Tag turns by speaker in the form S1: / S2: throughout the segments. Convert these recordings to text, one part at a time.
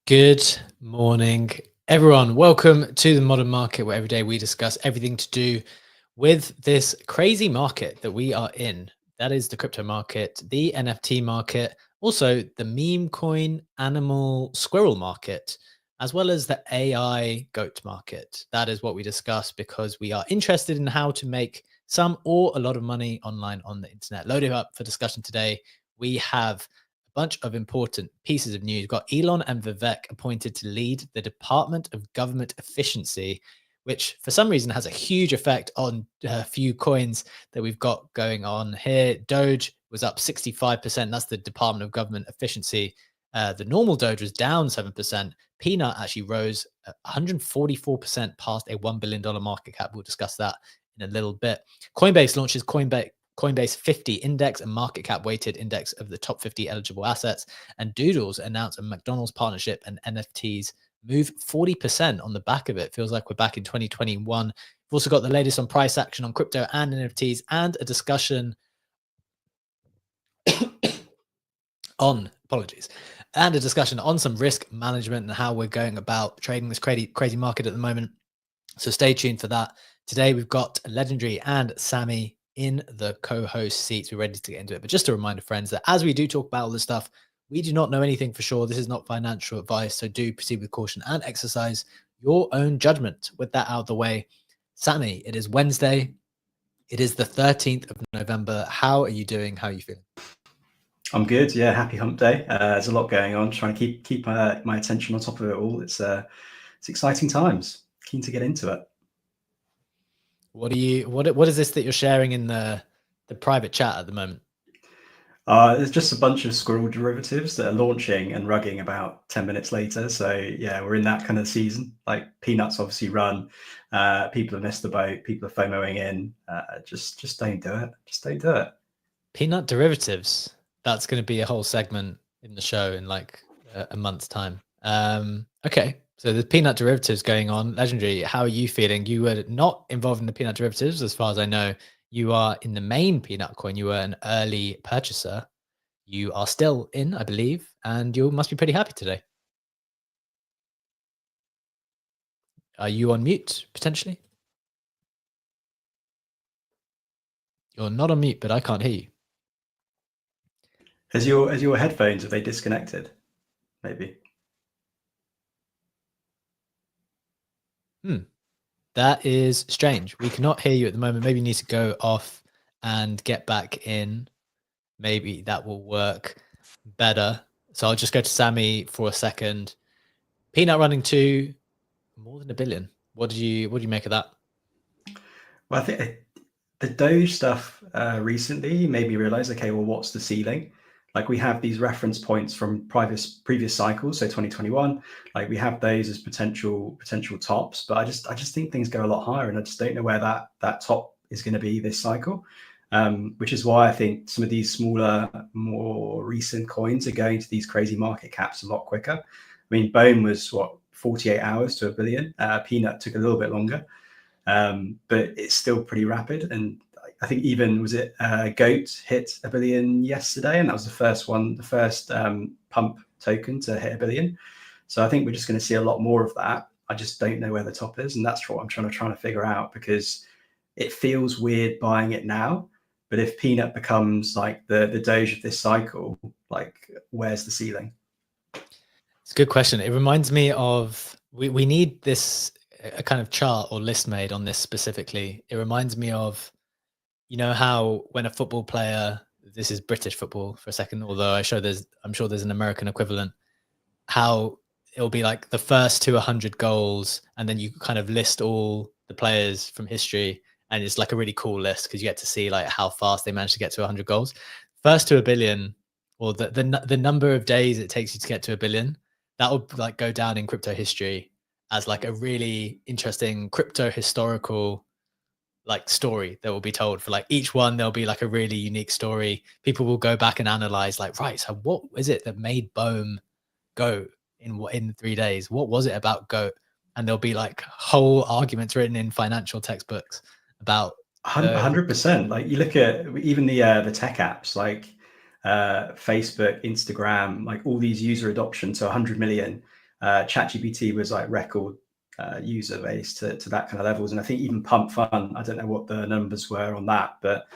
S1: Good morning, everyone. Welcome to the Modern Market, where every day we discuss everything to do with this crazy market that we are in. That is the crypto market, the NFT market, also the meme coin animal squirrel market, as well as the AI goat market. That is what we discuss because we are interested in how to make some or a lot of money online on the internet. Loaded up for discussion today, we have bunch of important pieces of news. We've got Elon and Vivek appointed to lead the Department of Government Efficiency, which for some reason has a huge effect on a few coins that we've got going on here. Doge was up 65%. That's the Department of Government Efficiency. The normal Doge was down 7%. Peanut actually rose 144% past a $1 billion market cap. We'll discuss that in a little bit. Coinbase launches Coinbase 50 index and market cap weighted index of the top 50 eligible assets. And Doodles announced a McDonald's partnership, and NFTs move 40% on the back of it. Feels like we're back in 2021. We've also got the latest on price action on crypto and NFTs, and a discussion on some risk management and how we're going about trading this crazy market at the moment. So stay tuned for that. Today we've got Legendary and Sammy in the co-host seats. We're ready to get into it. But just a reminder, friends, that as we do talk about all this stuff, we do not know anything for sure. This is not financial advice. So do proceed with caution and exercise your own judgment. With that out of the way, Sammy, it is Wednesday. It is the 13th of November. How are you doing? How are you feeling?
S2: I'm good. Yeah, happy hump day. There's a lot going on. Trying to keep my attention on top of it all. It's exciting times. Keen to get into it.
S1: What is this that you're sharing in the private chat at the moment?
S2: There's just a bunch of squirrel derivatives that are launching and rugging about 10 minutes later. So yeah, we're in that kind of season. Like Peanuts obviously run. People have missed the boat. People are FOMOing in. Just don't do it. Just don't do it.
S1: Peanut derivatives. That's going to be a whole segment in the show in like a month's time. Okay. So the peanut derivatives going on. Legendary, how are you feeling? You were not involved in the peanut derivatives, as far as I know. You are in the main peanut coin. You were an early purchaser. You are still in, I believe, and you must be pretty happy today. Are you on mute, potentially? You're not on mute, but I can't hear you.
S2: Has your headphones, have they disconnected? Maybe.
S1: That is strange. We cannot hear you at the moment. Maybe you need to go off and get back in. Maybe that will work better. So I'll just go to Sammy for a second. Peanut running to more than $1 billion. What do you make of that?
S2: Well, I think the Doge stuff recently made me realize, okay, well, what's the ceiling? Like we have these reference points from previous cycles, so 2021. Like we have those as potential tops, but I just think things go a lot higher, and I just don't know where that top is going to be this cycle. Which is why I think some of these smaller, more recent coins are going to these crazy market caps a lot quicker. I mean, Bone was 48 hours to $1 billion. Peanut took a little bit longer, but it's still pretty rapid. And I think even Goat hit $1 billion yesterday, and that was the first pump token to hit $1 billion. So I think we're just going to see a lot more of that. I just don't know where the top is, and that's what I'm trying to figure out, because it feels weird buying it now. But if Peanut becomes like the Doge of this cycle, like where's the ceiling?
S1: It's a good question. It reminds me of we need a kind of chart or list made on this specifically. It reminds me of, you know, how when a football player, this is British football for a second, although I'm sure there's an American equivalent, how it'll be like the first to 100 goals, and then you kind of list all the players from history, and it's like a really cool list because you get to see like how fast they managed to get to 100 goals. First to $1 billion, or the number of days it takes you to get to $1 billion, that will like go down in crypto history as like a really interesting crypto historical like story that will be told. For like each one, there'll be like a really unique story. People will go back and analyze like, right, so what is it that made Bohm go in 3 days? What was it about GOAT? And there'll be like whole arguments written in financial textbooks about
S2: 100%. Like you look at even the tech apps like Facebook, Instagram, like all these user adoption to 100 million. ChatGPT was like record user base to that kind of levels. And I think even Pump Fun, I don't know what the numbers were on that, but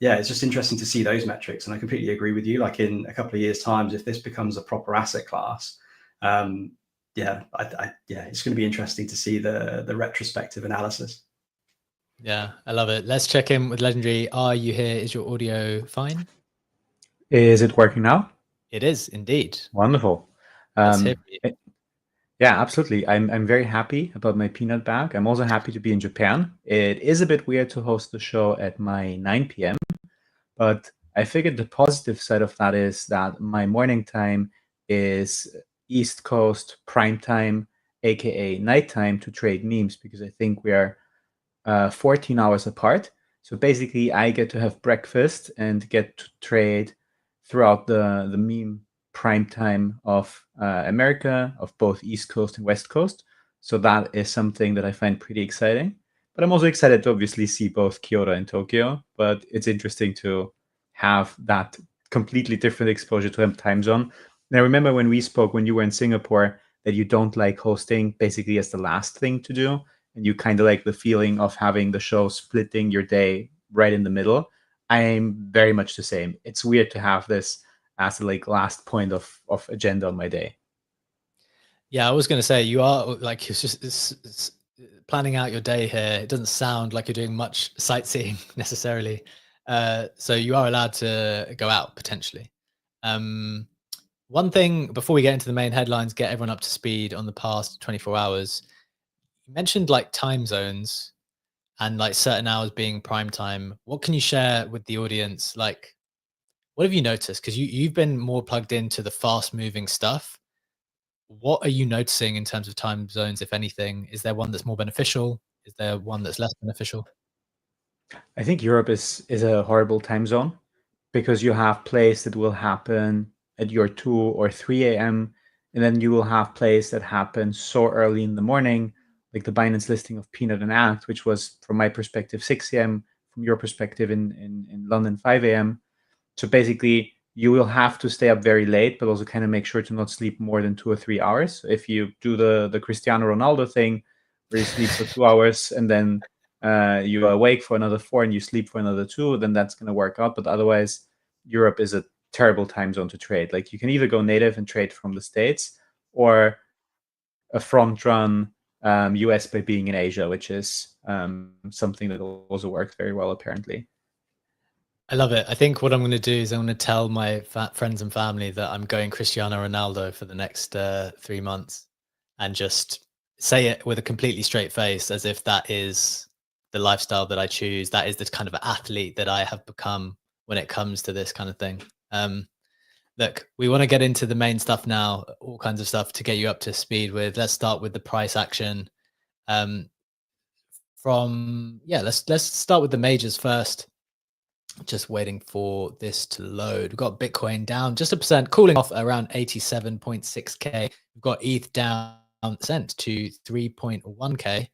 S2: yeah, it's just interesting to see those metrics. And I completely agree with you. Like in a couple of years' times, if this becomes a proper asset class, yeah, it's going to be interesting to see the retrospective analysis.
S1: Yeah, I love it. Let's check in with Legendary. Are you here? Is your audio fine?
S3: Is it working now?
S1: It is indeed.
S3: Wonderful.
S1: Let's hear from you.
S3: Yeah, absolutely. I'm very happy about my peanut bag. I'm also happy to be in Japan. It is a bit weird to host the show at my 9 p.m., but I figured the positive side of that is that my morning time is East Coast prime time, aka nighttime, to trade memes, because I think we are 14 hours apart. So basically, I get to have breakfast and get to trade throughout the meme prime time of America, of both East Coast and West Coast. So that is something that I find pretty exciting. But I'm also excited to obviously see both Kyoto and Tokyo. But it's interesting to have that completely different exposure to a time zone. And I remember when we spoke when you were in Singapore that you don't like hosting basically as the last thing to do. And you kind of like the feeling of having the show splitting your day right in the middle. I'm very much the same. It's weird to have this as the like last point of agenda on my day.
S1: Yeah, I was going to say you are like it's planning out your day here. It doesn't sound like you're doing much sightseeing necessarily. So you are allowed to go out potentially. One thing before we get into the main headlines, get everyone up to speed on the past 24 hours. You mentioned like time zones and like certain hours being prime time. What can you share with the audience? Like, what have you noticed? Because you've been more plugged into the fast moving stuff. What are you noticing in terms of time zones, if anything? Is there one that's more beneficial? Is there one that's less beneficial?
S3: I think Europe is a horrible time zone because you have plays that will happen at your 2 or 3 a.m. and then you will have plays that happen so early in the morning, like the Binance listing of Peanut and Act, which was from my perspective 6 a.m., from your perspective in London 5 a.m. So basically, you will have to stay up very late, but also kind of make sure to not sleep more than 2 or 3 hours. So if you do the Cristiano Ronaldo thing, where you sleep for 2 hours and then you are awake for another 4 and you sleep for another 2, then that's going to work out. But otherwise, Europe is a terrible time zone to trade. Like you can either go native and trade from the States or a front run US by being in Asia, which is something that also works very well, apparently.
S1: I love it. I think what I'm going to do is I'm going to tell my friends and family that I'm going Cristiano Ronaldo for the next 3 months and just say it with a completely straight face as if that is the lifestyle that I choose. That is the kind of athlete that I have become when it comes to this kind of thing. Look, we want to get into the main stuff now, all kinds of stuff to get you up to speed with. Let's start with the price action. Let's start with the majors first. Just waiting for this to load. We've got Bitcoin down just 1%, cooling off around 87.6K. We've got ETH down cent to 3.1K.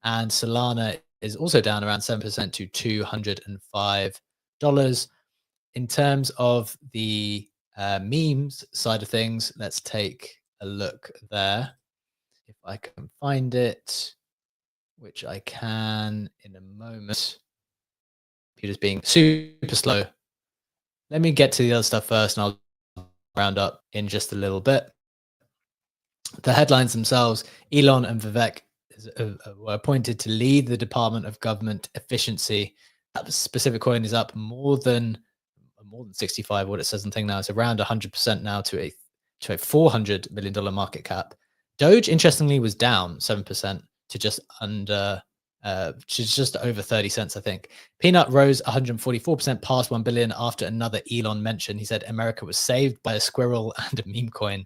S1: And Solana is also down around 7% to $205. In terms of the memes side of things, let's take a look there. If I can find it, which I can in a moment. Computer's being super slow. Let me get to the other stuff first and I'll round up in just a little bit. The headlines themselves: Elon and Vivek were appointed to lead the Department of Government Efficiency. That specific coin is up more than 65. What it says on thing now, it's around 100% now to a $400 million market cap. Doge, interestingly, was down 7% to just over 30 cents, I think. Peanut rose 144% past 1 billion after another Elon mention. He said America was saved by a squirrel and a meme coin.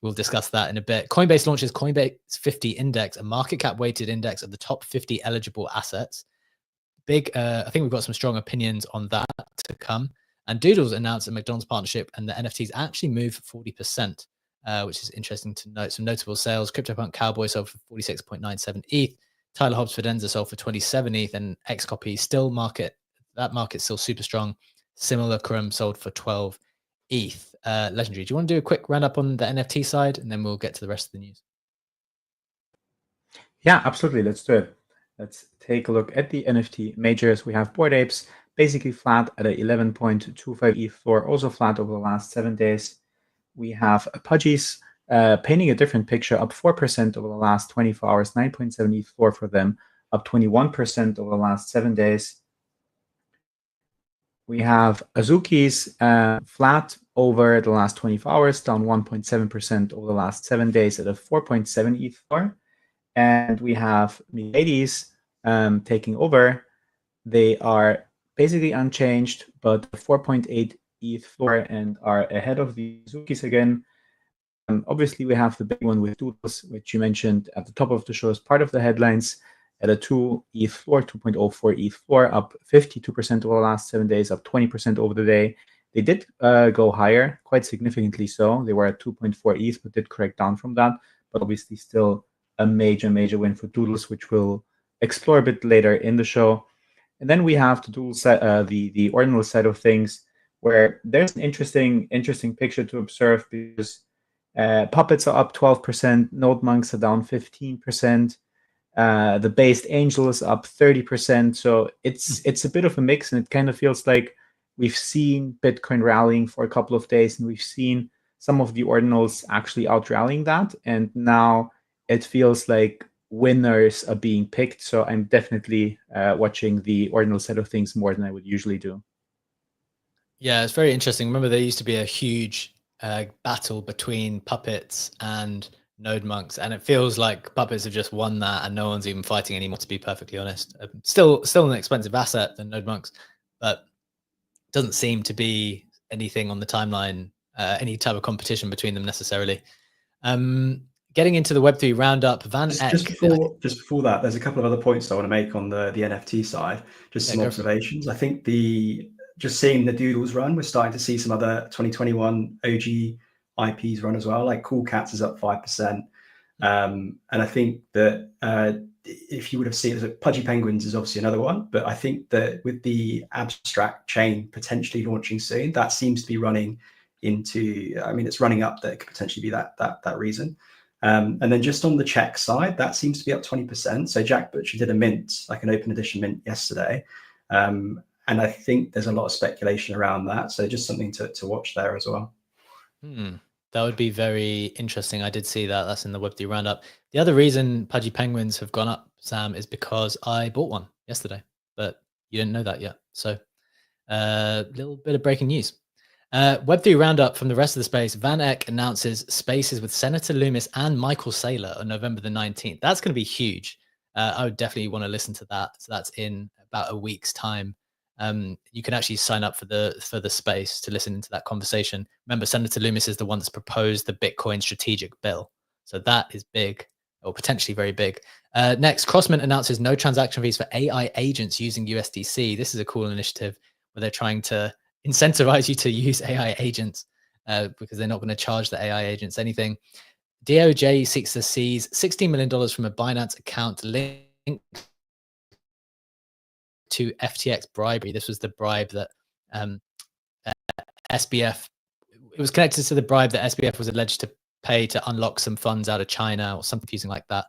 S1: We'll discuss that in a bit. Coinbase launches Coinbase 50 Index, a market cap weighted index of the top 50 eligible assets. I think we've got some strong opinions on that to come. And Doodles announced a McDonald's partnership, and the NFTs actually moved 40%, which is interesting to note. Some notable sales: CryptoPunk Cowboy sold for 46.97 ETH. Tyler Hobbs Fidenza sold for 27 ETH, and XCopy market's still super strong. Similar Chrome sold for 12 ETH. Legendary. Do you want to do a quick roundup on the NFT side, and then we'll get to the rest of the news?
S3: Yeah, absolutely. Let's do it. Let's take a look at the NFT majors. We have Bored Apes basically flat at a 11.25 ETH floor, also flat over the last 7 days. We have Pudgies painting a different picture, up 4% over the last 24 hours, 9.7 ETH floor for them, up 21% over the last 7 days. We have Azuki's flat over the last 24 hours, down 1.7% over the last 7 days at a 4.7 ETH floor. And we have Miladies taking over. They are basically unchanged, but 4.8 ETH floor and are ahead of the Zukis again. Obviously, we have the big one with Doodles, which you mentioned at the top of the show as part of the headlines, at a 2 ETH floor, 2.04 ETH floor, up 52% over the last 7 days, up 20% over the day. They did go higher, quite significantly so. They were at 2.4 ETH, but did correct down from that. But obviously still a major win for Doodles, which we'll explore a bit later in the show. And then we have the Doodle the ordinal side of things, where there's an interesting picture to observe, because puppets are up 12%, node monks are down 15%, the based angel is up 30%. So it's a bit of a mix, and it kind of feels like we've seen Bitcoin rallying for a couple of days, and we've seen some of the ordinals actually out rallying that, and now it feels like winners are being picked. So I'm definitely watching the ordinal side of things more than I would usually do.
S1: Yeah, it's very interesting. Remember, there used to be a huge battle between puppets and node monks, and it feels like puppets have just won that, and no one's even fighting anymore, to be perfectly honest. Still an expensive asset than node monks, but doesn't seem to be anything on the timeline, any type of competition between them necessarily. Getting into the Web3 roundup, Van Eck.
S2: Just before that, there's a couple of other points I want to make on the NFT side. Just some observations. I think just seeing the Doodles run, we're starting to see some other 2021 OG IPs run as well. Like Cool Cats is up 5%, and I think that if you would have seen it, Pudgy Penguins is obviously another one. But I think that with the abstract chain potentially launching soon, that seems to be running into. I mean, it's running up. That could potentially be that reason. And then just on the check side, that seems to be up 20%. So Jack Butcher did a mint, like an open edition mint yesterday. And I think there's a lot of speculation around that. So just something to watch there as well.
S1: That would be very interesting. I did see that. That's in the Web3 roundup. The other reason Pudgy Penguins have gone up, Sam, is because I bought one yesterday, but you didn't know that yet. So a little bit of breaking news. Web3 roundup from the rest of the space. Van Eck announces spaces with Senator Loomis and Michael Saylor on November the 19th. That's going to be huge. I would definitely want to listen to that. So that's in about a week's time. You can actually sign up for the space to listen to that conversation. Remember, Senator Loomis is the one that's proposed the Bitcoin strategic bill. So that is big, or potentially very big. Next, Crossman announces no transaction fees for AI agents using USDC. This is a cool initiative where they're trying to incentivize you to use AI agents because they're not going to charge the AI agents anything. DOJ seeks to seize $16 million from a Binance account linked to FTX bribery. This was the bribe that SBF, it was connected to the bribe that SBF was alleged to pay to unlock some funds out of China or something confusing like that.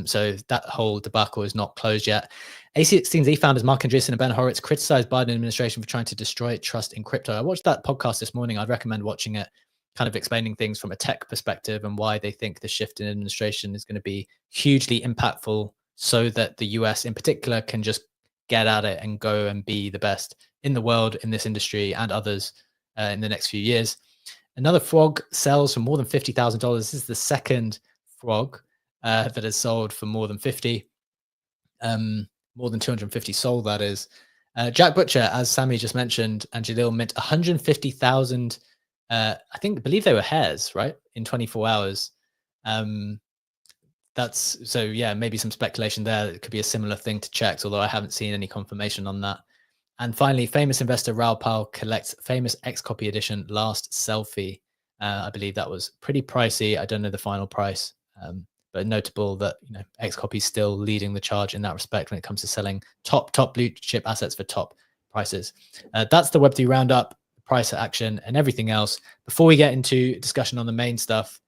S1: So that whole debacle is not closed yet. A16Z founders Mark Andreessen and Ben Horowitz criticized Biden administration for trying to destroy trust in crypto. I watched that podcast this morning. I'd recommend watching it, kind of explaining things from a tech perspective and why they think the shift in administration is going to be hugely impactful so that the US in particular can just get at it and go and be the best in the world in this industry and others in the next few years. Another frog sells for more than $50,000. This is the second frog that has sold for more than 50, more than 250 sold, that is. Jack Butcher, as Sammy just mentioned, and Jalil mint 150,000, I believe they were hairs, right? In 24 hours. That's so, yeah, maybe some speculation there. It could be a similar thing to checks, although I haven't seen any confirmation on that. And finally, famous investor Raoul Pal collects famous X-Copy edition last selfie. I believe that was pretty pricey. I don't know the final price, but notable that X-Copy is still leading the charge in that respect when it comes to selling top blue chip assets for top prices. That's the Web3 roundup. price action, and everything else. Before we get into discussion on the main stuff,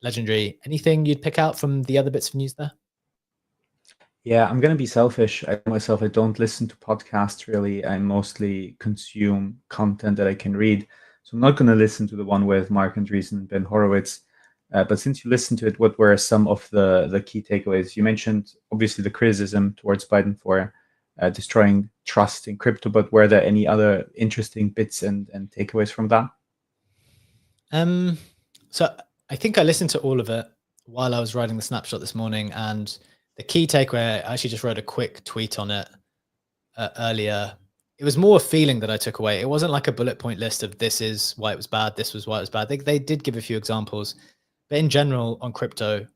S1: Legendary, anything you'd pick out from the other bits of news there?
S3: Yeah, I'm going to be selfish. I don't listen to podcasts really. I mostly consume content that I can read. So I'm not going to listen to the one with Mark Andreessen and Ben Horowitz. But since you listened to it, what were some of the key takeaways? You mentioned, obviously, the criticism towards Biden for destroying trust in crypto, but were there any other interesting bits and takeaways from that?
S1: So I think I listened to all of it while I was writing the snapshot this morning, and the key takeaway, I actually just wrote a quick tweet on it earlier. It was more a feeling that I took away. It wasn't like a bullet point list of this is why it was bad, this was why it was bad. They did give a few examples, but in general on crypto,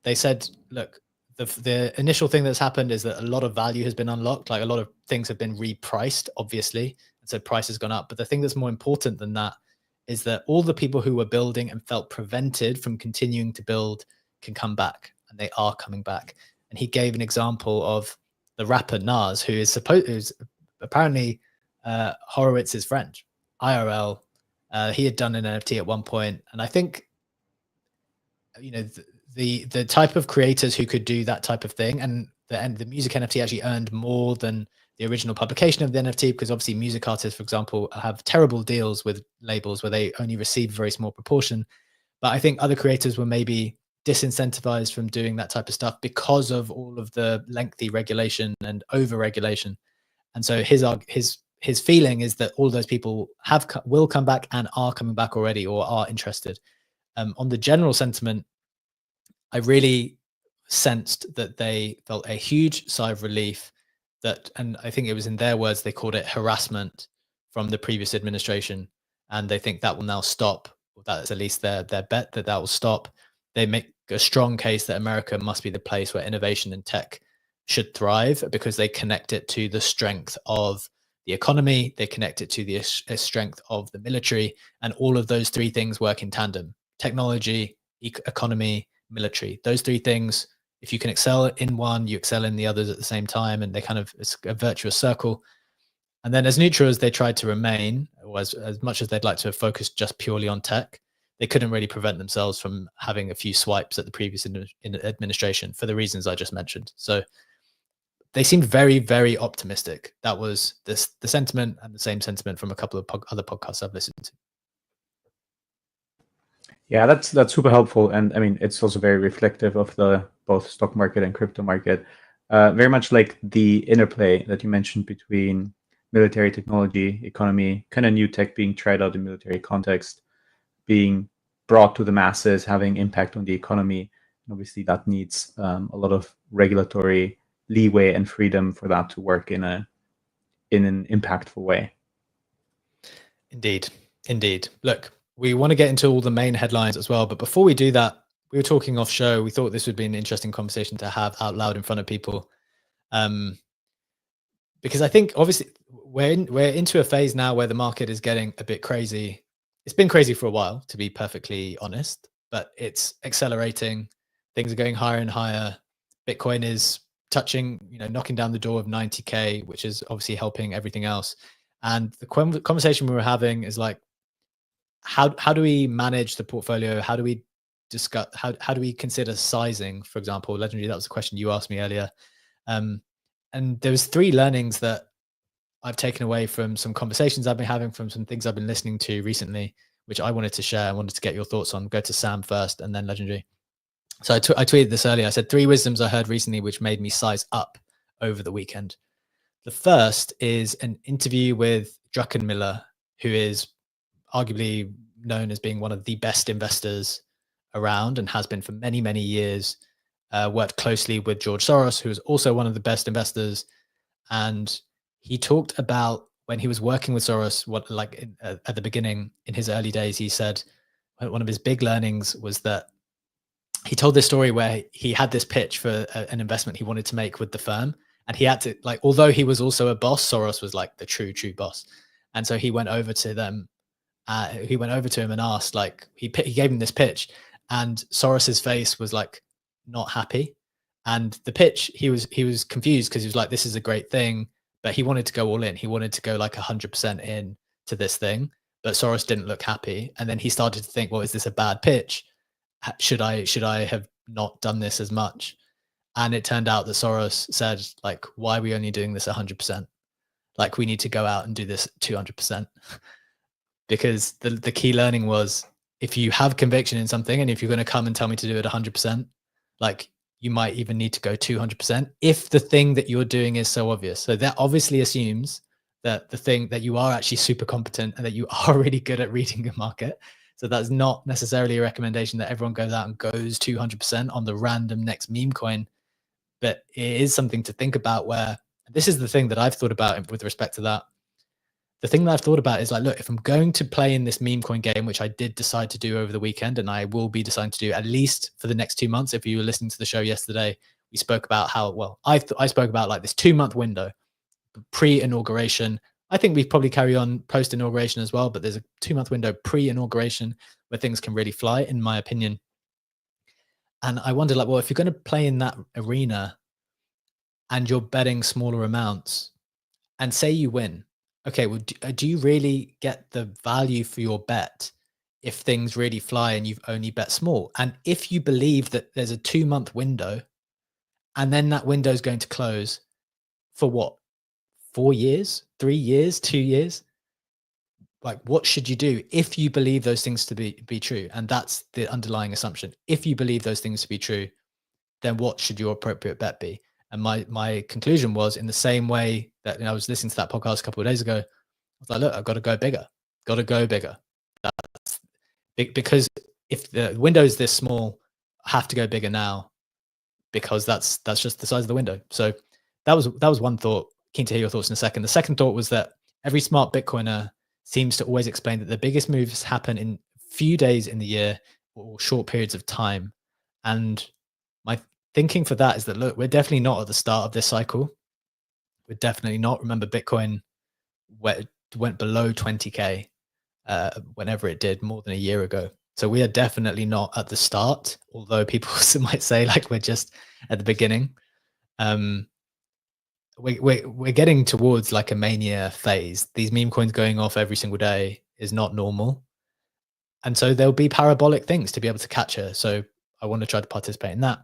S1: they said, look, the initial thing that's happened is that a lot of value has been unlocked. Like a lot of things have been repriced, obviously, and so price has gone up. But the thing that's more important than that is that all the people who were building and felt prevented from continuing to build can come back, and they are coming back. And he gave an example of the rapper Nas, who's apparently Horowitz's friend, IRL. He had done an NFT at one point, and I think, you know, the type of creators who could do that type of thing, and the music NFT actually earned more than the original publication of the NFT, because obviously music artists, for example, have terrible deals with labels where they only receive a very small proportion. But I think other creators were maybe disincentivized from doing that type of stuff because of all of the lengthy regulation and over-regulation. And so his feeling is that all those people will come back and are coming back already, or are interested. On the general sentiment, I really sensed that they felt a huge sigh of relief that, and I think it was in their words, they called it harassment from the previous administration. And they think that will now stop. That's at least their bet, that will stop. They make a strong case that America must be the place where innovation and tech should thrive, because they connect it to the strength of the economy, they connect it to the strength of the military, and all of those three things work in tandem: technology, economy, military. Those three things, if you can excel in one, you excel in the others at the same time, and they kind of, it's a virtuous circle. And then as neutral as they tried to remain, or as much as they'd like to have focused just purely on tech, they couldn't really prevent themselves from having a few swipes at the previous administration for the reasons I just mentioned. So they seemed very, very optimistic. That was the sentiment, and the same sentiment from a couple of other podcasts I've listened to.
S3: Yeah, that's super helpful, and I mean it's also very reflective of the both stock market and crypto market. Very much like the interplay that you mentioned between military technology, economy, kind of new tech being tried out in military context, being brought to the masses, having impact on the economy. And obviously, that needs a lot of regulatory leeway and freedom for that to work in an impactful way.
S1: Indeed. Look, we want to get into all the main headlines as well, but before we do that, we were talking off show. We thought this would be an interesting conversation to have out loud in front of people, because I think obviously we're into a phase now where the market is getting a bit crazy. It's been crazy for a while, to be perfectly honest, but it's accelerating. Things are going higher and higher. Bitcoin is touching, knocking down the door of 90K, which is obviously helping everything else. And the conversation we were having is like, how do we manage the portfolio? How do we discuss, how do we consider sizing, for example? Legendary, that was a question you asked me earlier. And there was 3 learnings that I've taken away from some conversations I've been having, from some things I've been listening to recently, which I wanted to share. I wanted to get your thoughts on. Go to Sam first and then Legendary. So I tweeted this earlier. I said 3 wisdoms I heard recently which made me size up over the weekend. The first is an interview with Druckenmiller, who is arguably known as being one of the best investors around and has been for many, many years. Worked closely with George Soros, who is also one of the best investors. And he talked about when he was working with Soros, at the beginning, in his early days, he said one of his big learnings was that he told this story where he had this pitch for an investment he wanted to make with the firm. And he had to, although he was also a boss, Soros was like the true boss. And so he went over to them. He went over to him and asked, he gave him this pitch, and Soros's face was like not happy. And the pitch, he was confused, because he was like, this is a great thing, but he wanted to go all in. He wanted to go like 100% in to this thing, but Soros didn't look happy. And then he started to think, well, is this a bad pitch? Should I have not done this as much? And it turned out that Soros said, like, why are we only doing this 100%? Like, we need to go out and do this 200%. Because the key learning was, if you have conviction in something and if you're going to come and tell me to do it 100%, like, you might even need to go 200% if the thing that you're doing is so obvious. So that obviously assumes that the thing that you are actually super competent and that you are really good at reading the market. So that's not necessarily a recommendation that everyone goes out and goes 200% on the random next meme coin. But it is something to think about, where this is the thing that I've thought about with respect to that. The thing that I've thought about is, like, look, if I'm going to play in this meme coin game, which I did decide to do over the weekend, and I will be deciding to do at least for the next 2 months. If you were listening to the show yesterday, we spoke about how, well, I spoke about like this 2-month window, pre-inauguration. I think we probably carry on post-inauguration as well, but there's a 2-month window pre-inauguration where things can really fly, in my opinion. And I wondered, like, well, if you're going to play in that arena and you're betting smaller amounts and say you win, okay, well, do you really get the value for your bet if things really fly and you've only bet small? And if you believe that there's a 2-month window and then that window is going to close for what, 4 years, 3 years, 2 years? Like, what should you do if you believe those things to be true? And that's the underlying assumption. If you believe those things to be true, then what should your appropriate bet be? And my conclusion was, in the same way that, I was listening to that podcast a couple of days ago, I was like, look, I've got to go bigger. Got to go bigger. That's because if the window is this small, I have to go bigger now, because that's just the size of the window. So that was one thought. Keen to hear your thoughts in a second. The second thought was that every smart Bitcoiner seems to always explain that the biggest moves happen in few days in the year or short periods of time. And my thinking for that is that, look, we're definitely not at the start of this cycle. We're definitely not. Remember, Bitcoin went below 20K whenever it did more than a year ago. So we are definitely not at the start, although people might say like we're just at the beginning. We're getting towards like a mania phase. These meme coins going off every single day is not normal. And so there'll be parabolic things to be able to catch her. So I want to try to participate in that.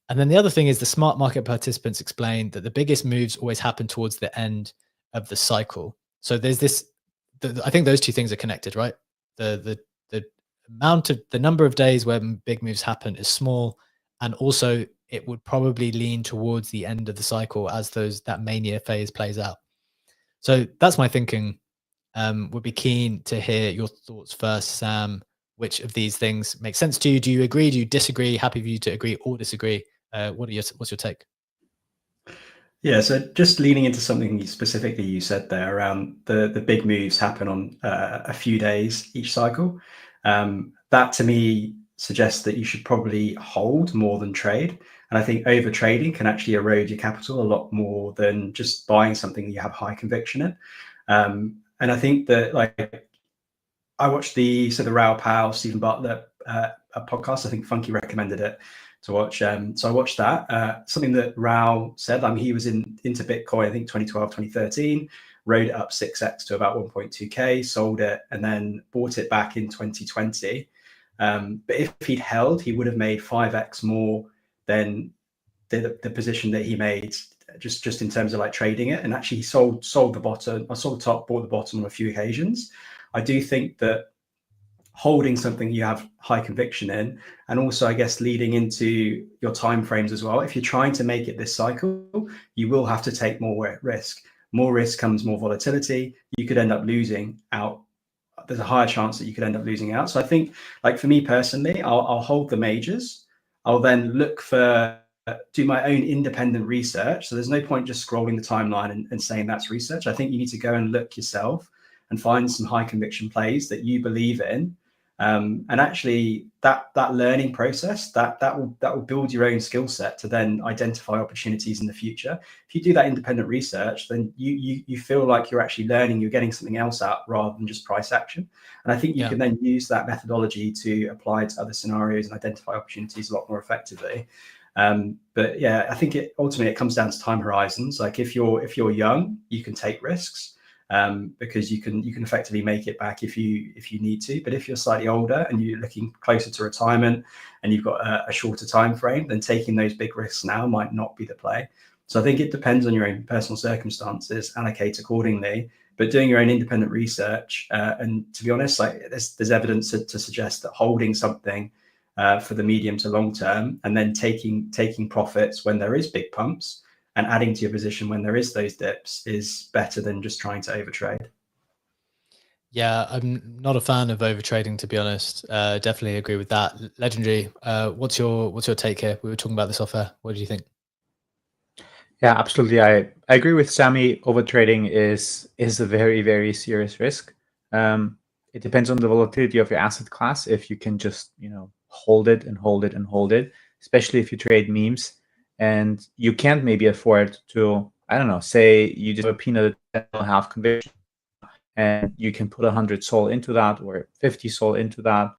S1: And then the other thing is, the smart market participants explain that the biggest moves always happen towards the end of the cycle. So there's this, I think those two things are connected, right? The number of days where big moves happen is small, and also it would probably lean towards the end of the cycle as that mania phase plays out. So that's my thinking. Would be keen to hear your thoughts first, Sam. Which of these things make sense to you? Do you agree? Do you disagree? Happy for you to agree or disagree. What's your take?
S2: Yeah, so just leaning into something specifically you said there around the big moves happen on a few days each cycle. That to me suggests that you should probably hold more than trade. And I think over trading can actually erode your capital a lot more than just buying something that you have high conviction in. And I think that, like, I watched the Raoul Pal, Stephen Bartlett a podcast. I think Funky recommended it to watch. So I watched that. Something that Raoul said, I mean, he was into Bitcoin, I think 2012, 2013, rode it up 6x to about 1.2K, sold it, and then bought it back in 2020. But if he'd held, he would have made 5x more than the position that he made just in terms of like trading it. And actually he sold the bottom, I sold the top, bought the bottom on a few occasions. I do think that holding something you have high conviction in, and also I guess leading into your timeframes as well. If you're trying to make it this cycle, you will have to take more risk. More risk comes more volatility. You could end up losing out. There's a higher chance that you could end up losing out. So I think, like, for me personally, I'll hold the majors. I'll then look for do my own independent research. So there's no point just scrolling the timeline and saying that's research. I think you need to go and look yourself and find some high conviction plays that you believe in. And actually that learning process, that will build your own skill set to then identify opportunities in the future. If you do that independent research, then you feel like you're actually learning, you're getting something else out rather than just price action. And I think you can then use that methodology to apply to other scenarios and identify opportunities a lot more effectively. But yeah, I think ultimately it comes down to time horizons. Like if you're young, you can take risks. because you can effectively make it back if you need to. But if you're slightly older and you're looking closer to retirement and you've got a shorter time frame, then taking those big risks now might not be the play. So I think it depends on your own personal circumstances, allocate accordingly, but doing your own independent research. And to be honest, like there's evidence to suggest that holding something for the medium to long term and then taking profits when there is big pumps and adding to your position when there is those dips is better than just trying to overtrade.
S1: Yeah, I'm not a fan of overtrading, to be honest. Definitely agree with that. Legendary, what's your take here? We were talking about this off air. What do you think?
S3: Yeah, absolutely. I agree with Sammy. Overtrading is a very, very serious risk. It depends on the volatility of your asset class. If you can just, hold it and hold it and hold it, especially if you trade memes and you can't maybe afford to, I don't know, say you just have a peanut that will have conviction and you can put 100 sol into that or 50 sol into that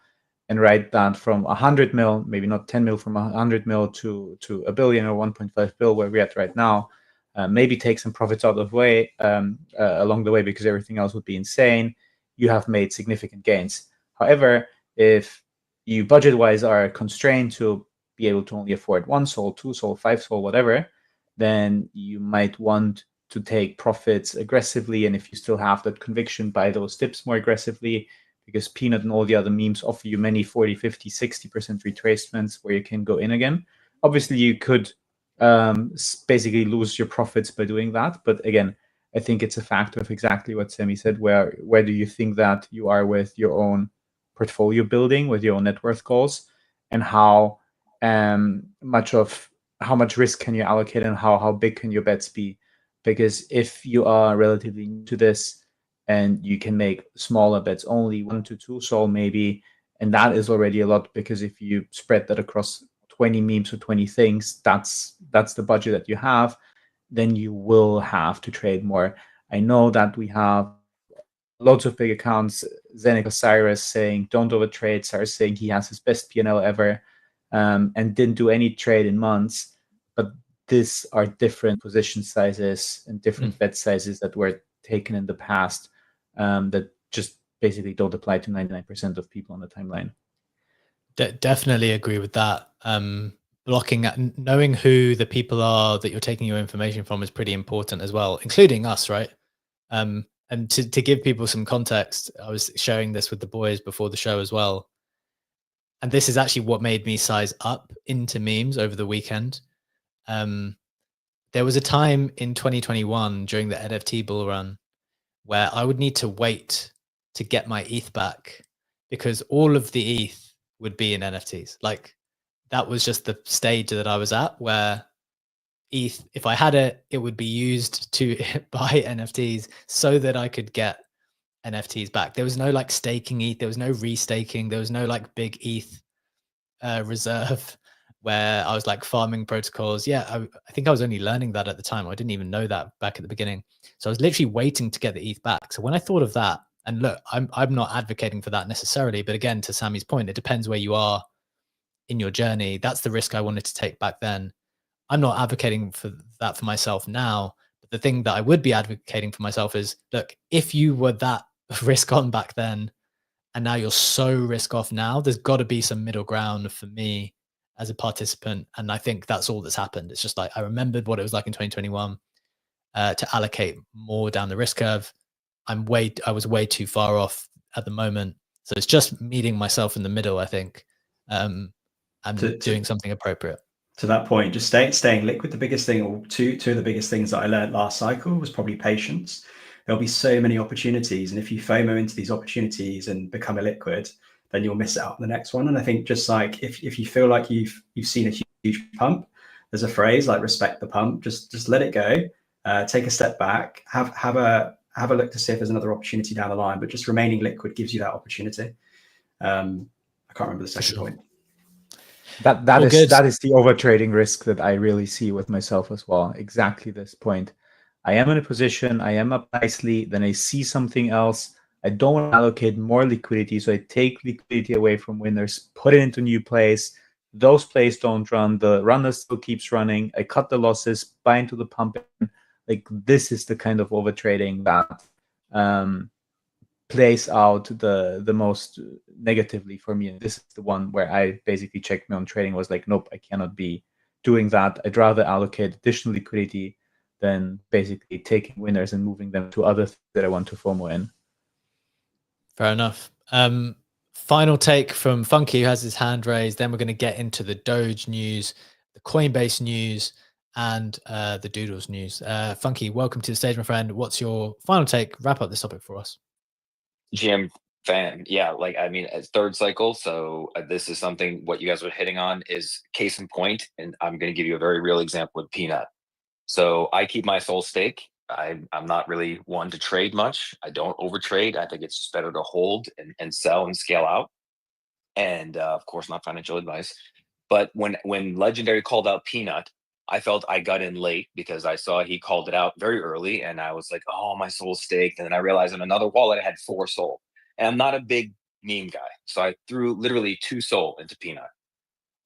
S3: and write that from 100 mil, maybe not 10 mil, from 100 mil to a billion or 1.5 bill where we're at right now. Maybe take some profits out of the way along the way because everything else would be insane. You have made significant gains. However, if you budget-wise are constrained to be able to only afford 1 sol, 2 sol, 5 sol, whatever, then you might want to take profits aggressively. And if you still have that conviction, buy those dips more aggressively, because Peanut and all the other memes offer you many 40, 50, 60% retracements where you can go in again. Obviously, you could basically lose your profits by doing that. But again, I think it's a factor of exactly what Sammy said. Where do you think that you are with your own portfolio building, with your own net worth goals, and how much risk can you allocate and how big can your bets be? Because if you are relatively new to this and you can make smaller bets, only 1 to 2 sol maybe, and that is already a lot, because if you spread that across 20 memes or 20 things, that's the budget that you have, then you will have to trade more. I know that we have lots of big accounts, Zeneca Cyrus saying don't overtrade, Cyrus saying he has his best P&L ever, and didn't do any trade in months. But these are different position sizes and different bet sizes that were taken in the past, that just basically don't apply to 99% of people on the timeline.
S1: Definitely agree with that. Knowing who the people are that you're taking your information from is pretty important as well, including us, right? And to give people some context, I was sharing this with the boys before the show as well. And this is actually what made me size up into memes over the weekend. There was a time in 2021 during the NFT bull run where I would need to wait to get my ETH back because all of the ETH would be in NFTs. Like that was just the stage that I was at where ETH, if I had it, it would be used to buy NFTs so that I could get NFTs back. There was no like staking ETH, there was no restaking, there was no like big ETH reserve where I was like farming protocols. Yeah, I think I was only learning that at the time. I didn't even know that back at the beginning. So I was literally waiting to get the ETH back. So when I thought of that, and look, I'm not advocating for that necessarily, but again, to Sammy's point, it depends where you are in your journey. That's the risk I wanted to take back then. I'm not advocating for that for myself now. But the thing that I would be advocating for myself is, look, if you were that risk on back then, and now you're so risk off now, there's got to be some middle ground for me as a participant. And I think that's all that's happened. It's just like, I remembered what it was like in 2021 to allocate more down the risk curve. I was way too far off at the moment. So it's just meeting myself in the middle, I think, and doing something appropriate.
S2: To that point, just staying liquid. The biggest thing, or two of the biggest things that I learned last cycle was probably patience. There'll be so many opportunities, and if you FOMO into these opportunities and become illiquid, then you'll miss out on the next one. And I think just like if you feel like you've seen a huge pump, there's a phrase like respect the pump. Just let it go. Take a step back. Have a look to see if there's another opportunity down the line. But just remaining liquid gives you that opportunity. I can't remember the second point.
S3: That is the overtrading risk that I really see with myself as well. Exactly this point. I am in a position, I am up nicely, then I see something else. I don't want to allocate more liquidity, so I take liquidity away from winners, put it into new plays. Those plays don't run. The runner still keeps running. I cut the losses, buy into the pump. Like this is the kind of overtrading that plays out the most negatively for me. And this is the one where I basically checked my own trading, was like, nope, I cannot be doing that. I'd rather allocate additional liquidity than basically taking winners and moving them to other things that I want to FOMO in.
S1: Fair enough. Final take from Funky, who has his hand raised. Then we're going to get into the Doge news, the Coinbase news, and the Doodles news. Funky, welcome to the stage, my friend. What's your final take? Wrap up this topic for us.
S4: GM fan, yeah, like, I mean, as third cycle, so this is something, what you guys were hitting on is case in point, and I'm going to give you a very real example with Peanut. So I keep my soul stake. I'm not really one to trade much. I don't overtrade. I think it's just better to hold and sell and scale out. And of course, not financial advice. But when Legendary called out Peanut, I felt I got in late because I saw he called it out very early, and I was like, oh, my soul's staked. And then I realized in another wallet I had 4 soul. And I'm not a big meme guy, so I threw literally 2 soul into Peanut.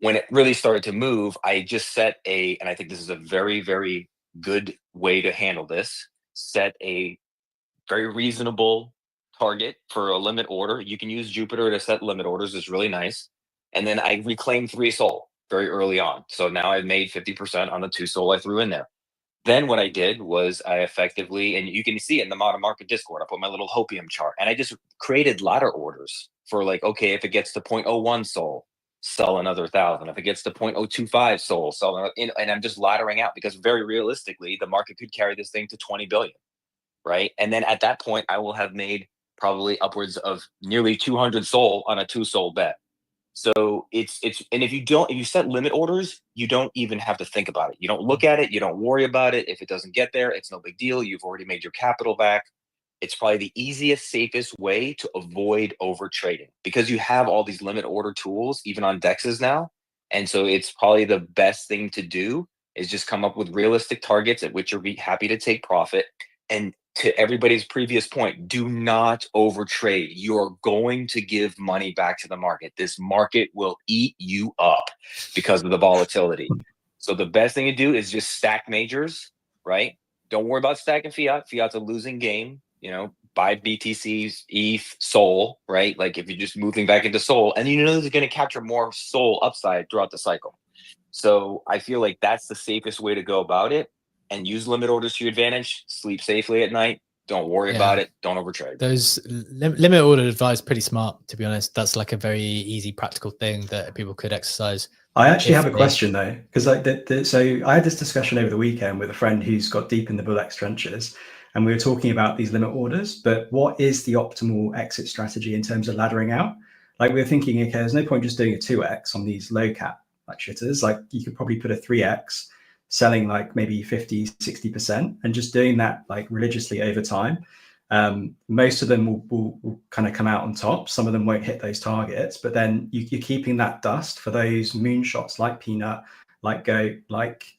S4: When it really started to move, I just set and I think this is a very, very good way to handle this, set a very reasonable target for a limit order. You can use Jupiter to set limit orders. It's really nice. And then I reclaimed 3 soul very early on. So now I've made 50% on the 2 soul I threw in there. Then what I did was I effectively, and you can see it in the Modern Market Discord, I put my little Hopium chart, and I just created ladder orders for, like, okay, if it gets to 0.01 soul, sell another 1,000. If it gets to 0.025 soul, sell another, and I'm just laddering out, because very realistically, the market could carry this thing to 20 billion, right? And then at that point, I will have made probably upwards of nearly 200 soul on a 2 soul bet. So it's and if you set limit orders, you don't even have to think about it. You don't look at it, you don't worry about it. If it doesn't get there, it's no big deal. You've already made your capital back. It's probably the easiest, safest way to avoid over trading, because you have all these limit order tools even on dexes now. And so it's probably the best thing to do is just come up with realistic targets at which you'll be happy to take profit. And to everybody's previous point, do not overtrade. You're going to give money back to the market. This market will eat you up because of the volatility. So the best thing to do is just stack majors, right? Don't worry about stacking fiat. Fiat's a losing game. You know, buy BTCs, ETH, Sol, right? Like, if you're just moving back into Sol, and you know they're going to capture more Sol upside throughout the cycle. So I feel like that's the safest way to go about it. And use limit orders to your advantage. Sleep safely at night. Don't worry about it. Don't overtrade.
S1: Those limit order advice, pretty smart, to be honest. That's like a very easy, practical thing that people could exercise.
S2: I actually have a question though, because so I had this discussion over the weekend with a friend who's got deep in the Bull X trenches, and we were talking about these limit orders. But what is the optimal exit strategy in terms of laddering out? Like, we were thinking, okay, there's no point just doing a 2x on these low cap like shitters. Like, you could probably put a 3x, selling like maybe 50-60%, and just doing that like religiously over time. Most of them will kind of come out on top. Some of them won't hit those targets, but then you're keeping that dust for those moonshots like Peanut, like Goat, like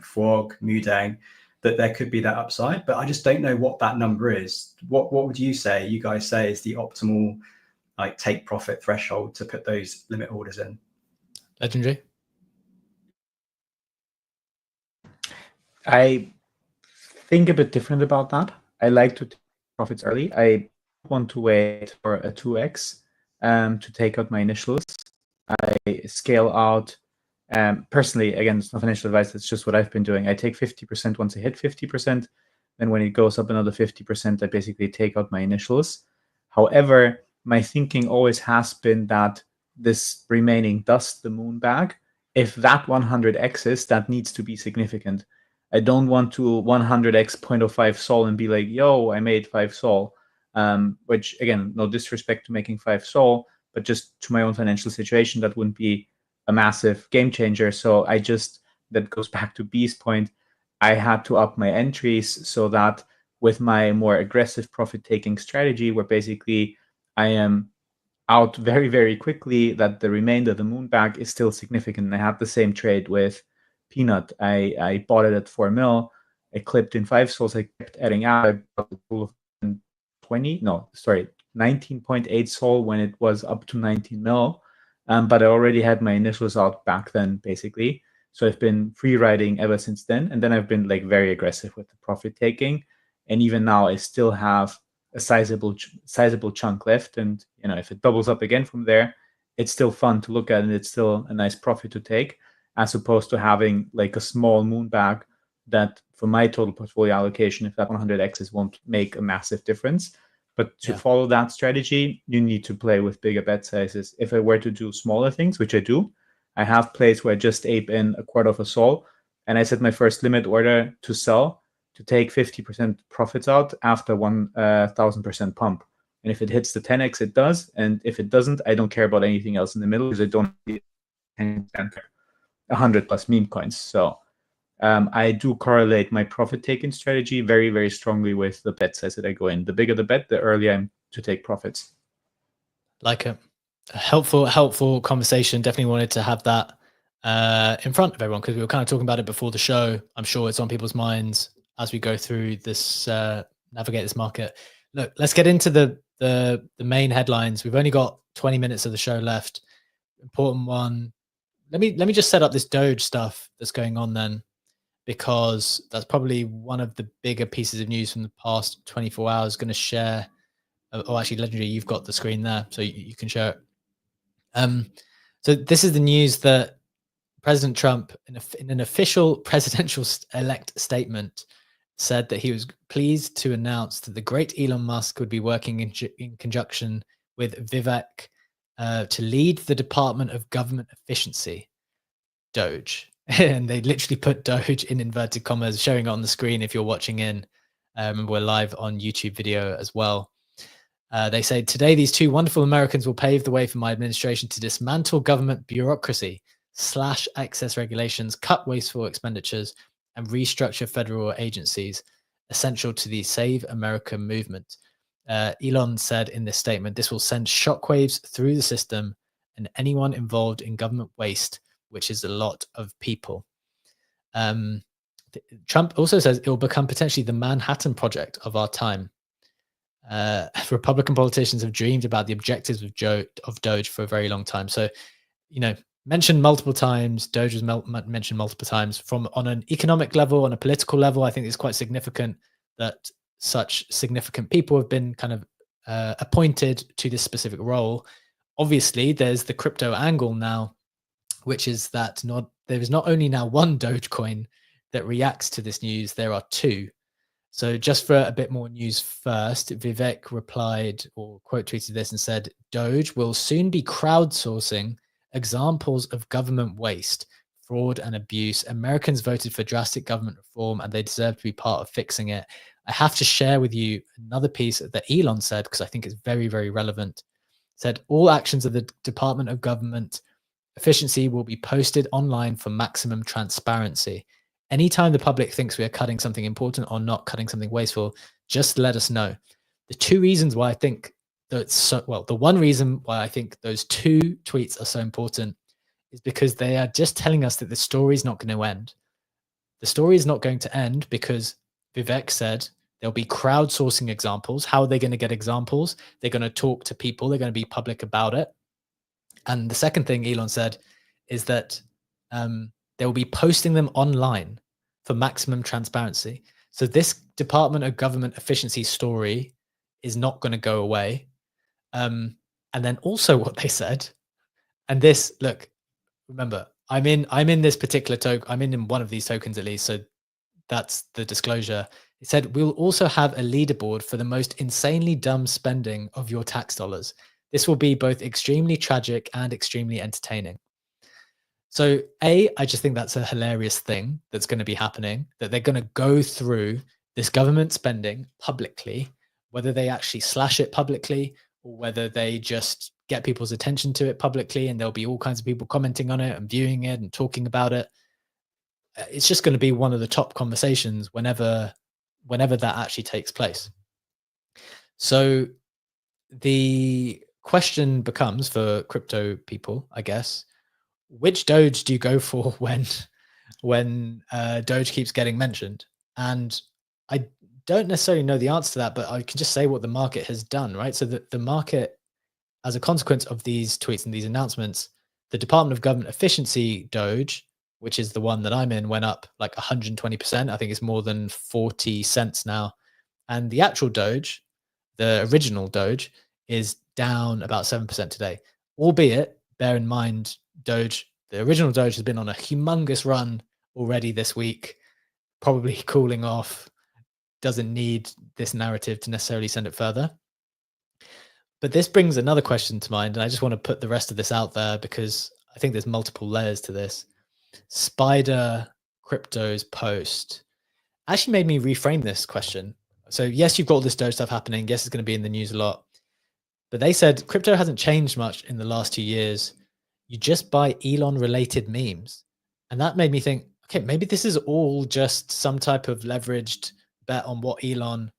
S2: Frog, Mudang, that there could be that upside. But I just don't know what that number is. What would you guys say is the optimal like take profit threshold to put those limit orders in?
S1: Legendary.
S3: I think a bit different about that. I like to take profits early. I want to wait for a 2x to take out my initials. I scale out. Personally, again, it's not financial advice. It's just what I've been doing. I take 50% once I hit 50%. Then when it goes up another 50%, I basically take out my initials. However, my thinking always has been that this remaining dust, the moon bag, if that 100x's, that needs to be significant. I don't want to 100x 0.05 sol and be like, yo, I made 5 sol. Which, again, no disrespect to making 5 sol, but just to my own financial situation, that wouldn't be a massive game changer. So that goes back to B's point. I had to up my entries so that with my more aggressive profit-taking strategy, where basically I am out very, very quickly, that the remainder of the moon bag is still significant. I had the same trade with Peanut. I bought it at 4 mil. I clipped in 5 sols. I kept adding out. I bought the pool of 19.8 sol when it was up to 19 mil. But I already had my initials out back then, basically. So I've been free riding ever since then. And then I've been like very aggressive with the profit taking. And even now, I still have a sizable chunk left. And if it doubles up again from there, it's still fun to look at, and it's still a nice profit to take, as opposed to having like a small moon bag that, for my total portfolio allocation, if that 100x's, won't make a massive difference. But to follow that strategy, you need to play with bigger bet sizes. If I were to do smaller things, which I do, I have plays where I just ape in a quarter of a sol, and I set my first limit order to sell, to take 50% profits out after 1,000% pump. And if it hits the 10x, it does. And if it doesn't, I don't care about anything else in the middle, because I don't need 100 plus meme coins. So I do correlate my profit taking strategy very, very strongly with the bet size that I go in. The bigger the bet, the earlier I'm to take profits.
S1: Like a helpful conversation. Definitely wanted to have that in front of everyone, because we were kind of talking about it before the show. I'm sure it's on people's minds as we go through this, navigate this market. Look, let's get into the main headlines. We've only got 20 minutes of the show left. Important one. Let me just set up this Doge stuff that's going on then, because that's probably one of the bigger pieces of news from the past 24 hours. Going to share. Oh, actually, Legendary, you've got the screen there, so you can share it. So this is the news that President Trump, in an official presidential elect statement, said that he was pleased to announce that the great Elon Musk would be working in conjunction with Vivek to lead the Department of Government Efficiency, Doge. And they literally put Doge in inverted commas, showing it on the screen if you're watching in. We're live on YouTube video as well. They say, today, these two wonderful Americans will pave the way for my administration to dismantle government bureaucracy, slash excess regulations, cut wasteful expenditures, and restructure federal agencies essential to the Save America movement. Elon said in this statement, this will send shockwaves through the system and anyone involved in government waste, which is a lot of people. Trump also says it will become potentially the Manhattan Project of our time. Republican politicians have dreamed about the objectives of Doge for a very long time. So, mentioned multiple times. Doge was mentioned multiple times. On an economic level, on a political level, I think it's quite significant that such significant people have been kind of appointed to this specific role. Obviously, there's the crypto angle now, which is that there is not only now one Dogecoin that reacts to this news, there are two. So just for a bit more news first, Vivek replied or quote tweeted this and said, Doge will soon be crowdsourcing examples of government waste, fraud, and abuse. Americans voted for drastic government reform and they deserve to be part of fixing it. I have to share with you another piece that Elon said, because I think it's very, very relevant. Said, all actions of the Department of Government Efficiency will be posted online for maximum transparency. Anytime the public thinks we are cutting something important or not cutting something wasteful, just let us know. The two reasons why I think the one reason why I think those two tweets are so important is because they are just telling us that the story is not going to end. The story is not going to end because Vivek said there'll be crowdsourcing examples. How are they going to get examples? They're going to talk to people. They're going to be public about it. And the second thing Elon said is that they will be posting them online for maximum transparency. So this Department of Government Efficiency story is not going to go away. And then also what they said, and this, look, remember, I'm in this particular token. I'm in one of these tokens at least. So that's the disclosure. It said, we'll also have a leaderboard for the most insanely dumb spending of your tax dollars. This will be both extremely tragic and extremely entertaining. So I just think that's a hilarious thing that's going to be happening, that they're going to go through this government spending publicly, whether they actually slash it publicly or whether they just get people's attention to it publicly, and there'll be all kinds of people commenting on it and viewing it and talking about it. It's just going to be one of the top conversations whenever that actually takes place. So the question becomes for crypto people, I guess, which Doge do you go for when Doge keeps getting mentioned? And I don't necessarily know the answer to that, but I can just say what the market has done, right? So the market, as a consequence of these tweets and these announcements, the Department of Government Efficiency Doge, which is the one that I'm in, went up like 120%. I think it's more than 40 cents now. And the actual Doge, the original Doge is down about 7% today. Albeit, bear in mind, the original Doge has been on a humongous run already this week, probably cooling off, doesn't need this narrative to necessarily send it further. But this brings another question to mind, and I just want to put the rest of this out there because I think there's multiple layers to this. Spider Crypto's post actually made me reframe this question. So yes, you've got all this Doge stuff happening. Yes, it's going to be in the news a lot. But they said crypto hasn't changed much in the last 2 years. You just buy Elon-related memes. And that made me think, okay, maybe this is all just some type of leveraged bet on what Elon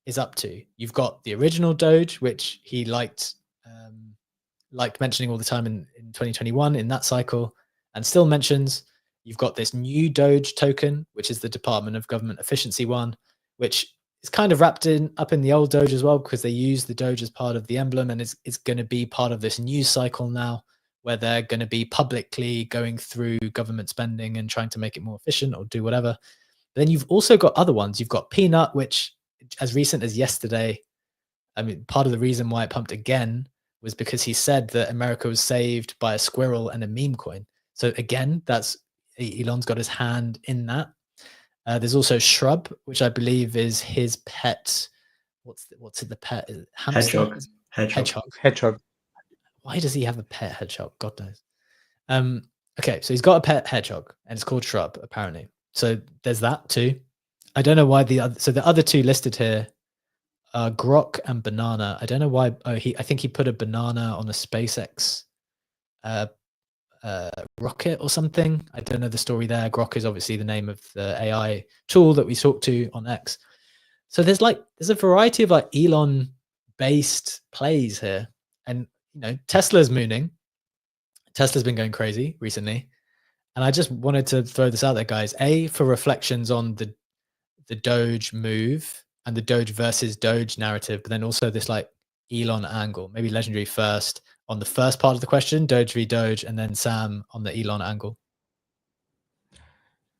S1: is up to. You've got the original Doge, which he liked mentioning all the time in 2021 in that cycle, and still mentions. You've got this new Doge token, which is the Department of Government Efficiency one, which is kind of wrapped up in the old Doge as well, because they use the Doge as part of the emblem, and it's going to be part of this news cycle now, where they're going to be publicly going through government spending and trying to make it more efficient or do whatever. But then you've also got other ones. You've got Peanut, which as recent as yesterday, I mean, part of the reason why it pumped again was because he said that America was saved by a squirrel and a meme coin. So again, that's Elon's got his hand in that. There's also Shrub, which I believe is his pet. What's the pet? Is it hamster?
S3: Hedgehog.
S1: Why does he have a pet hedgehog? God knows. Okay, so he's got a pet hedgehog, and it's called Shrub, apparently. So there's that too. I don't know why the other two listed here are Grok and Banana. I don't know why. I think he put a banana on a SpaceX rocket or something. I don't know the story there. Grok is obviously the name of the AI tool that we talked to on X. So there's a variety of like Elon based plays here, and Tesla's mooning. Tesla's been going crazy recently, and I just wanted to throw this out there, guys. For reflections on the Doge move and the Doge versus Doge narrative, but then also this like Elon angle. Maybe Legendary first on the first part of the question, Doge v Doge, and then Sam on the Elon angle.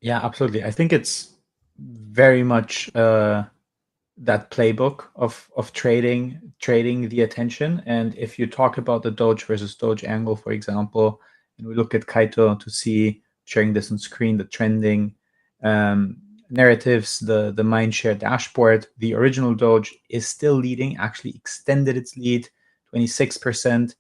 S3: Yeah, absolutely. I think it's very much that playbook of trading the attention. And if you talk about the Doge versus Doge angle, for example, and we look at Kaito to see, sharing this on screen, the trending narratives, the mindshare dashboard, the original Doge is still leading, actually extended its lead, 26%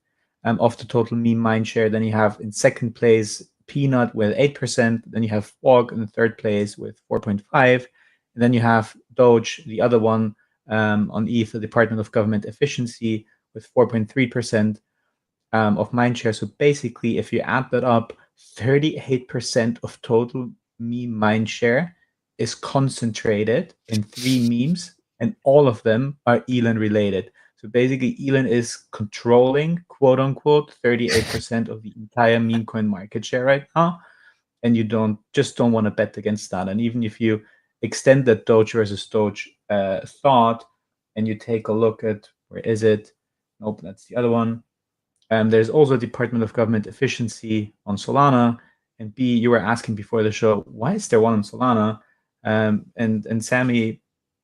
S3: of the total meme mindshare. Then you have in second place Peanut with 8%. Then you have Fog in third place with 4.5%. And then you have Doge, the other one, on ETH, the Department of Government Efficiency, with 4.3% of mindshare. So basically, if you add that up, 38% of total meme mindshare is concentrated in 3 memes, and all of them are Elon related. So basically, Elon is controlling, quote unquote, 38% of the entire meme coin market share right now. And you don't want to bet against that. And even if you extend that Doge versus Doge thought, and you take a look at, where is it? Nope, that's the other one. There's also Department of Government Efficiency on Solana. And B, you were asking before the show, why is there one on Solana? And Sammy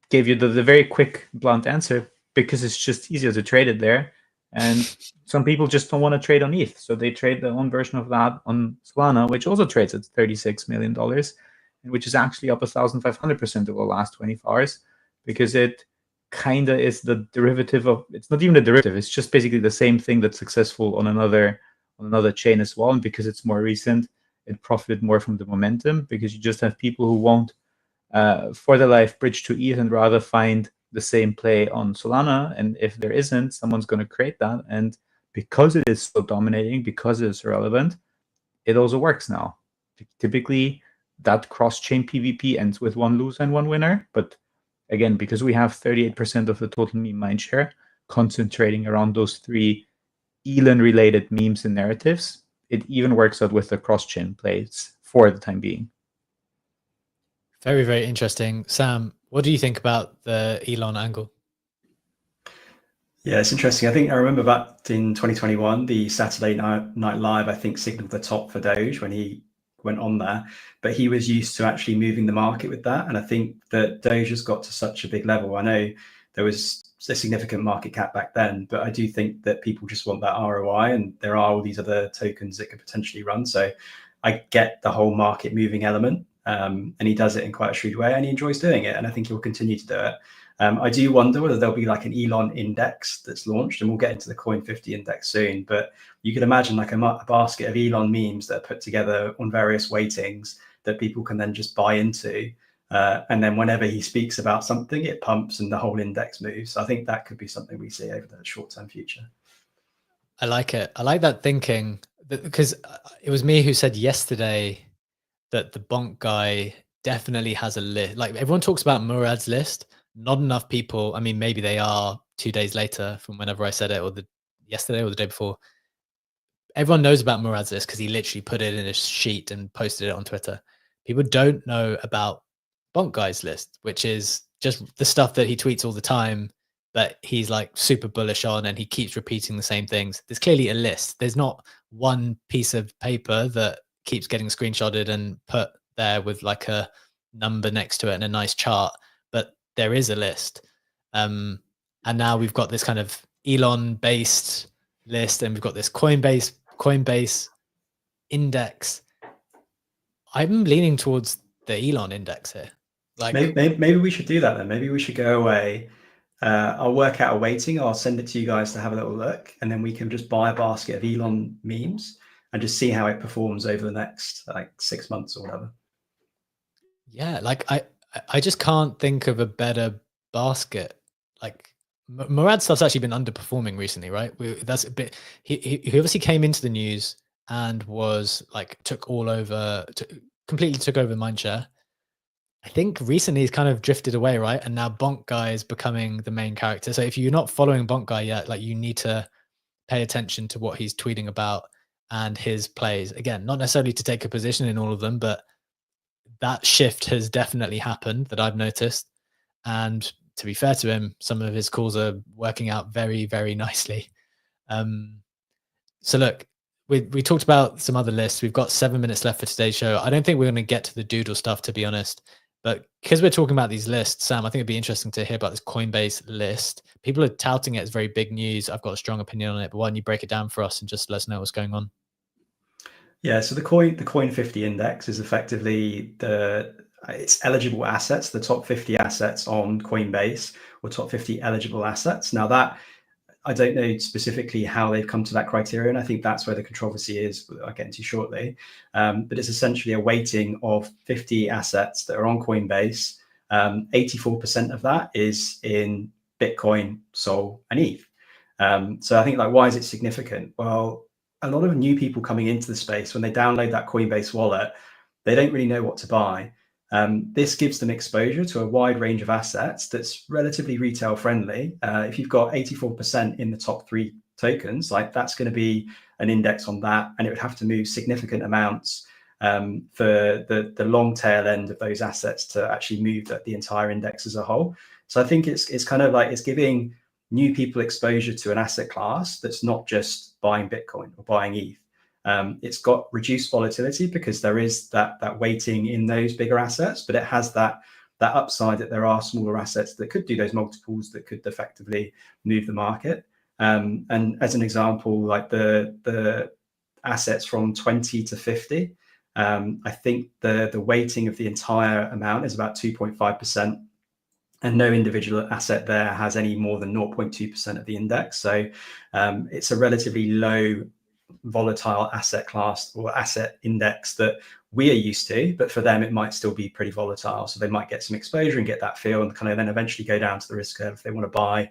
S3: gave you the very quick, blunt answer, because it's just easier to trade it there. And some people just don't want to trade on ETH. So they trade their own version of that on Solana, which also trades at $36 million, and which is actually up 1,500% over the last 24 hours, because it kind of is the derivative of, it's not even a derivative, it's just basically the same thing that's successful on another chain as well. And because it's more recent, it profited more from the momentum, because you just have people who won't for their life bridge to ETH and rather find the same play on Solana. And if there isn't, someone's going to create that. And because it is so dominating, because it is relevant, it also works now. Typically, that cross-chain PvP ends with one loser and one winner. But again, because we have 38% of the total meme mindshare concentrating around those 3 Elon-related memes and narratives, it even works out with the cross-chain plays for the time being.
S1: Very, very interesting. Sam, what do you think about the Elon angle?
S2: Yeah, it's interesting. I think I remember back in 2021, the Saturday Night Live, I think, signaled the top for Doge when he went on there. But he was used to actually moving the market with that. And I think that Doge has got to such a big level. I know there was a significant market cap back then, but I do think that people just want that ROI, and there are all these other tokens that could potentially run. So I get the whole market moving element, and he does it in quite a shrewd way, and he enjoys doing it, and I think he'll continue to do it. I do wonder whether there'll be like an Elon index that's launched, and we'll get into the Coin 50 index soon, but you could imagine like a basket of Elon memes that are put together on various weightings that people can then just buy into. And then whenever he speaks about something, it pumps and the whole index moves. I think that could be something we see over the short-term future.
S1: I like it. I like that thinking, because it was me who said yesterday that the bonk guy definitely has a list. Like, everyone talks about Murad's list. Not enough people, I mean, maybe they are 2 days later from whenever I said it, or yesterday or the day before. Everyone knows about Murad's list because he literally put it in a sheet and posted it on Twitter. People don't know about Bonk Guy's list, which is just the stuff that he tweets all the time, but he's like super bullish on, and he keeps repeating the same things. There's clearly a list. There's not one piece of paper that keeps getting screenshotted and put there with like a number next to it and a nice chart, but there is a list. And now we've got this kind of Elon-based list, and we've got this Coinbase index. I'm leaning towards the Elon index here. Like,
S2: maybe we should do that then. Maybe we should go away. I'll work out a weighting. I'll send it to you guys to have a little look, and then we can just buy a basket of Elon memes and just see how it performs over the next like 6 months or whatever.
S1: Yeah, like I just can't think of a better basket. Like, Murad stuff's actually been underperforming recently, right? That's a bit. He obviously came into the news and was like completely took over mindshare. I think recently he's kind of drifted away, right? And now Bonk Guy is becoming the main character. So if you're not following Bonk Guy yet, like, you need to pay attention to what he's tweeting about and his plays. Again, not necessarily to take a position in all of them, but that shift has definitely happened that I've noticed. And to be fair to him, some of his calls are working out very, very nicely. So look, we talked about some other lists. We've got 7 minutes left for today's show. I don't think we're going to get to the doodle stuff, to be honest. But because we're talking about these lists, Sam, I think it'd be interesting to hear about this Coinbase list. People are touting it as very big news. I've got a strong opinion on it, but why don't you break it down for us and just let us know what's going on?
S2: Yeah, so the Coin 50 index is effectively it's eligible assets, the top 50 assets on Coinbase, or top 50 eligible assets. Now, that I don't know specifically how they've come to that criteria, and I think that's where the controversy is, I'll get into shortly. But it's essentially a weighting of 50 assets that are on Coinbase. 84% of that is in Bitcoin, Sol, and ETH. So I think, like, why is it significant? Well, a lot of new people coming into the space, when they download that Coinbase wallet, they don't really know what to buy. This gives them exposure to a wide range of assets that's relatively retail friendly. If you've got 84% in the top 3 tokens, like, that's going to be an index on that, and it would have to move significant amounts for the long tail end of those assets to actually move the entire index as a whole. So I think it's kind of like, it's giving new people exposure to an asset class that's not just buying Bitcoin or buying ETH. It's got reduced volatility because there is that weighting in those bigger assets, but it has that upside that there are smaller assets that could do those multiples that could effectively move the market. And as an example, like the assets from 20 to 50, I think the weighting of the entire amount is about 2.5%. And no individual asset there has any more than 0.2% of the index. So it's a relatively low volatile asset class or asset index that we are used to, but for them it might still be pretty volatile. So they might get some exposure and get that feel, and kind of then eventually go down to the risk curve if they want to buy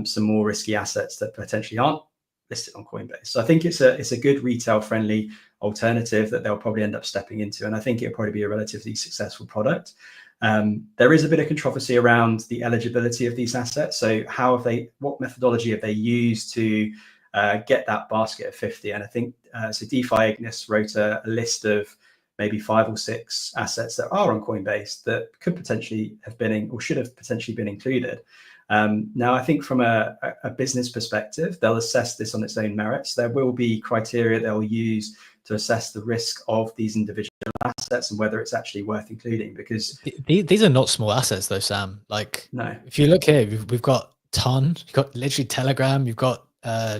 S2: some more risky assets that potentially aren't listed on Coinbase. So I think it's a good retail friendly alternative that they'll probably end up stepping into, and I think it'll probably be a relatively successful product. There is a bit of controversy around the eligibility of these assets. So what methodology have they used to get that basket of 50? And I think so DeFi Ignis wrote a list of maybe 5 or 6 assets that are on Coinbase that could potentially have been or should have potentially been included. Now, I think from a business perspective, they'll assess this on its own merits. There will be criteria they'll use to assess the risk of these individual assets and whether it's actually worth including, because
S1: these are not small assets though, Sam. Like,
S2: no,
S1: if you look here, we've got ton. You've got literally Telegram. You've got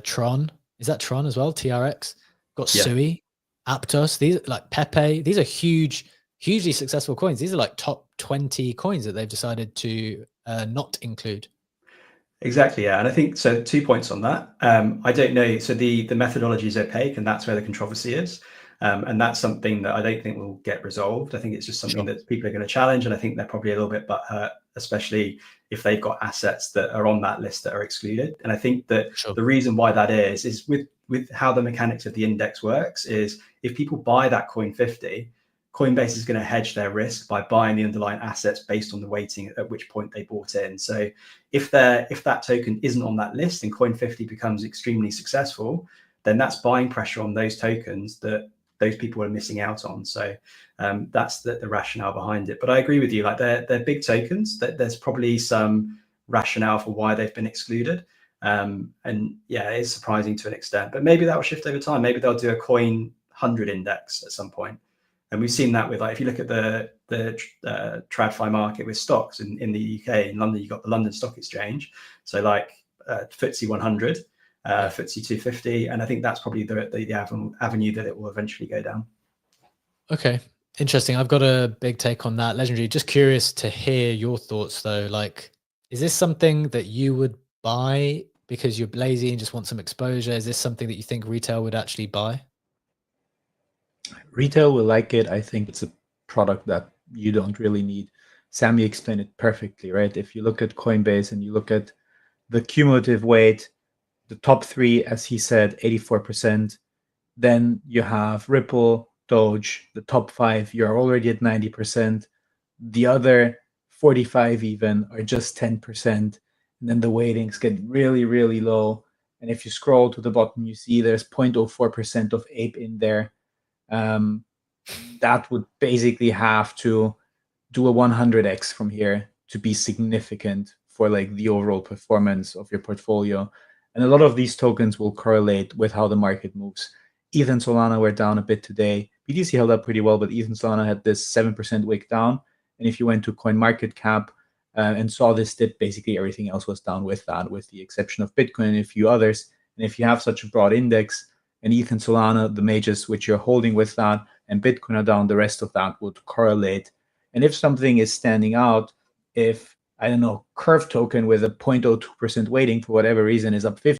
S1: Tron. Is that Tron as well? TRX. You've got
S2: Yeah.
S1: Sui, Aptos. These like Pepe. These are hugely successful coins. These are like top 20 coins that they've decided to not include.
S2: Exactly, yeah. And I think, so 2 points on that. I don't know. So the methodology is opaque, and that's where the controversy is. And that's something that I don't think will get resolved. I think it's just something that people are going to challenge. And I think they're probably a little bit butthurt, especially if they've got assets that are on that list that are excluded. And I think that the reason why that is with how the mechanics of the index works is if people buy that coin 50, Coinbase is going to hedge their risk by buying the underlying assets based on the weighting at which point they bought in. So if that token isn't on that list and Coin 50 becomes extremely successful, then that's buying pressure on those tokens that those people are missing out on. So that's the rationale behind it. But I agree with you, like they're big tokens, that there's probably some rationale for why they've been excluded. And yeah, it is surprising to an extent, but maybe that will shift over time. Maybe they'll do a coin 100 index at some point. And we've seen that with, like, if you look at the TradFi market with stocks in the UK, in London, you've got the London Stock Exchange. So like FTSE 100, FTSE 250. And I think that's probably the avenue that it will eventually go down.
S1: Okay, interesting. I've got a big take on that. Legendary, just curious to hear your thoughts though. Like, is this something that you would buy because you're lazy and just want some exposure? Is this something that you think retail would actually buy?
S3: Retail will like it. I think it's a product that you don't really need. Sammy explained it perfectly, right? If you look at Coinbase and you look at the cumulative weight, the top three, as he said, 84%. Then you have Ripple, Doge, the top five, you're already at 90%. The other 45 even are just 10%. And then the weightings get really, really low. And if you scroll to the bottom, you see there's 0.04% of ape in there. That would basically have to do a 100x from here to be significant for like the overall performance of your portfolio. And a lot of these tokens will correlate with how the market moves. ETH and Solana were down a bit today. BTC held up pretty well, but ETH and Solana had this 7% wick down. And if you went to CoinMarketCap and saw this dip, basically everything else was down with that, with the exception of Bitcoin and a few others. And if you have such a broad index, and ETH and Solana, the majors which you're holding with that, and Bitcoin are down, the rest of that would correlate. And if something is standing out, if, I don't know, Curve token with a 0.02% weighting for whatever reason is up 50,